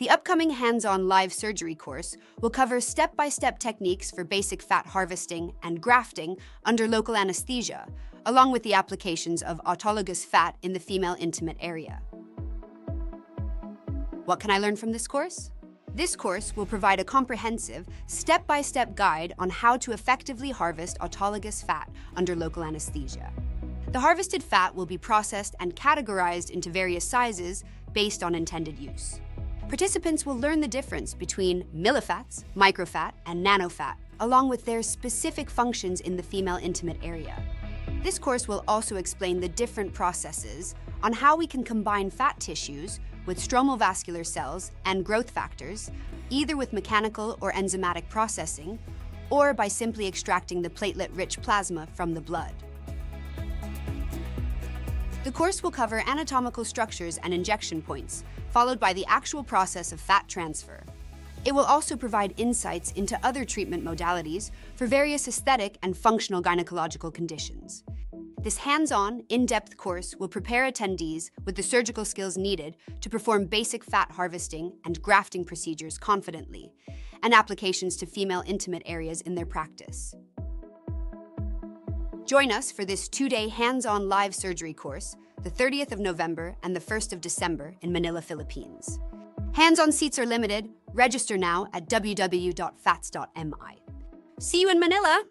The upcoming hands-on live surgery course will cover step-by-step techniques for basic fat harvesting and grafting under local anesthesia, along with the applications of autologous fat in the female intimate area. What can I learn from this course? This course will provide a comprehensive, step-by-step guide on how to effectively harvest autologous fat under local anesthesia. The harvested fat will be processed and categorized into various sizes based on intended use. Participants will learn the difference between millifats, microfat, and nanofat, along with their specific functions in the female intimate area. This course will also explain the different processes on how we can combine fat tissues with stromal vascular cells and growth factors, either with mechanical or enzymatic processing, or by simply extracting the platelet-rich plasma from the blood. The course will cover anatomical structures and injection points, followed by the actual process of fat transfer. It will also provide insights into other treatment modalities for various aesthetic and functional gynecological conditions. This hands-on, in-depth course will prepare attendees with the surgical skills needed to perform basic fat harvesting and grafting procedures confidently, and applications to female intimate areas in their practice. Join us for this 2-day hands-on live surgery course, the 30th of November and the 1st of December in Manila, Philippines. Hands-on seats are limited. Register now at www.fats.mi. See you in Manila!